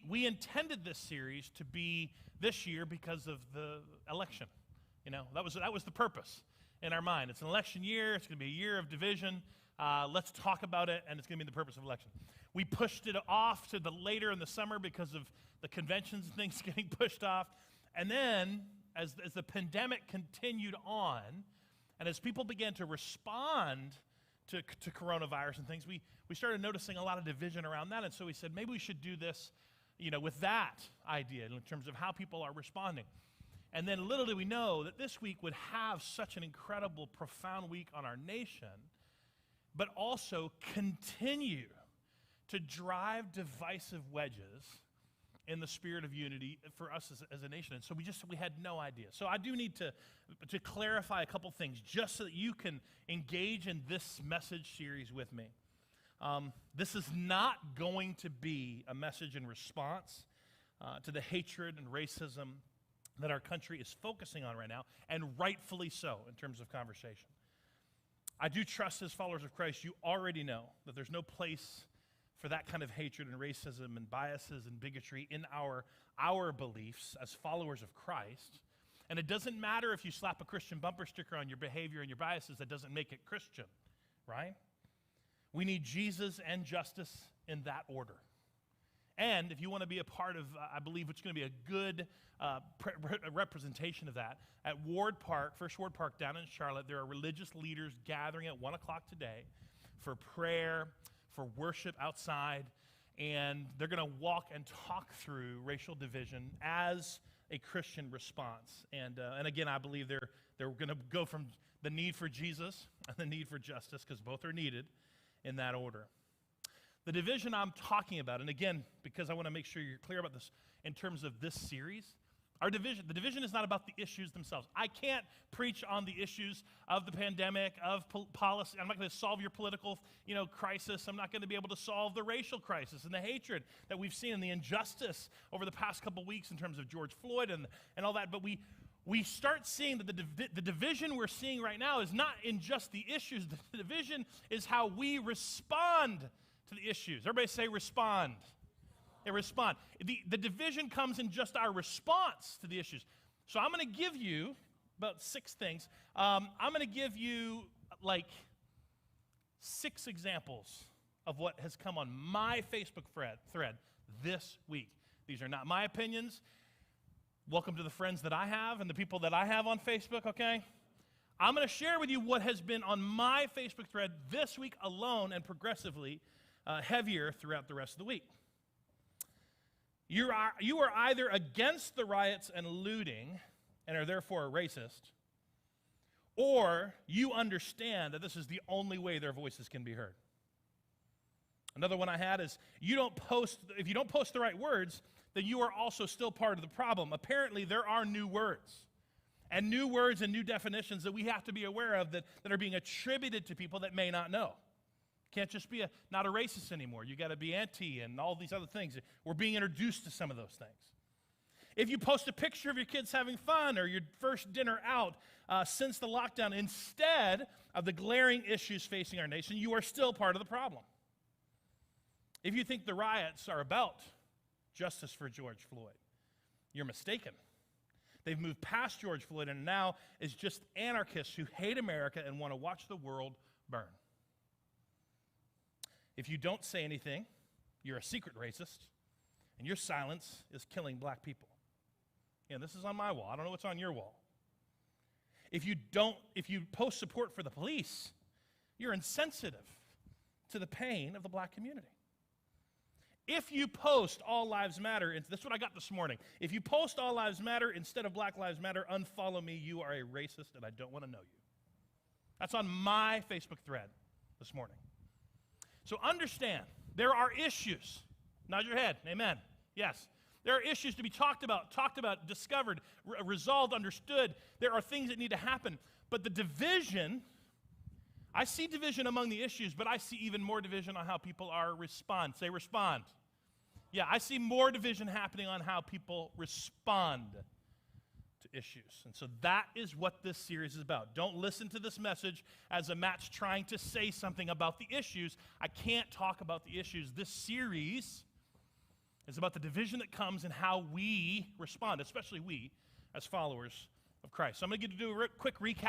we intended this series to be this year because of the election. You know, that was the purpose in our mind. It's an election year. It's going to be a year of division. Let's talk about it, and it's going to be the purpose of election. We pushed it off to the later in the summer because of the conventions and things getting pushed off. And then, as the pandemic continued on, and as people began to respond to coronavirus and things, we started noticing a lot of division around that. And so we said, maybe we should do this, you know, with that idea in terms of how people are responding. And then little did we know that this week would have such an incredible, profound week on our nation, but also continue to drive divisive wedges in the spirit of unity for us as a nation. And so we had no idea. So I do need to clarify a couple things just so that you can engage in this message series with me. This is not going to be a message in response to the hatred and racism that our country is focusing on right now, and rightfully so in terms of conversation. I do trust, as followers of Christ, you already know that there's no place for that kind of hatred and racism and biases and bigotry in our beliefs as followers of Christ. And it doesn't matter if you slap a Christian bumper sticker on your behavior and your biases, that doesn't make it Christian, right? We need Jesus and justice in that order. And if you want to be a part of, I believe, what's going to be a good representation of that, at Ward Park, First Ward Park down in Charlotte, there are religious leaders gathering at 1 o'clock today for prayer, for worship outside, and they're going to walk and talk through racial division as a Christian response. And again, I believe they're going to go from the need for Jesus and the need for justice, because both are needed, in that order. The division I'm talking about, and again, because I want to make sure you're clear about this in terms of this series, the division is not about the issues themselves. I can't preach on the issues of the pandemic, of policy. I'm not going to solve your political, crisis. I'm not going to be able to solve the racial crisis and the hatred that we've seen and the injustice over the past couple weeks in terms of George Floyd and all that. But we start seeing that the division we're seeing right now is not in just the issues. The division is how we respond to the issues. Everybody say respond. They respond. The division comes in just our response to the issues. So I'm going to give you about 6 things. I'm going to give you like 6 examples of what has come on my Facebook thread this week. These are not my opinions. Welcome to the friends that I have and the people that I have on Facebook, okay? I'm going to share with you what has been on my Facebook thread this week alone, and progressively heavier throughout the rest of the week. You are either against the riots and looting and are therefore a racist, or you understand that this is the only way their voices can be heard. Another one I had is if you don't post the right words, then you are also still part of the problem. Apparently, there are new words and new definitions that we have to be aware of that are being attributed to people that may not know. Can't just be not a racist anymore. You got to be anti and all these other things. We're being introduced to some of those things. If you post a picture of your kids having fun or your first dinner out since the lockdown instead of the glaring issues facing our nation, you are still part of the problem. If you think the riots are about justice for George Floyd, you're mistaken. They've moved past George Floyd and now is just anarchists who hate America and want to watch the world burn. If you don't say anything, you're a secret racist, and your silence is killing black people. Yeah, this is on my wall. I don't know what's on your wall. If you post support for the police, you're insensitive to the pain of the black community. If you post All Lives Matter, this is what I got this morning. If you post All Lives Matter instead of Black Lives Matter, unfollow me. You are a racist, and I don't want to know you. That's on my Facebook thread this morning. So understand, there are issues. Nod your head, amen. Yes. There are issues to be talked about, discovered, resolved, understood. There are things that need to happen. But the division, I see division among the issues, but I see even more division on how people respond. Say respond. Yeah, I see more division happening on how people respond to issues. And so that is what this series is about. Don't listen to this message as a Matt's trying to say something about the issues. I can't talk about the issues. This series It's about the division that comes and how we respond, especially we as followers of Christ. So I'm going to do a quick recap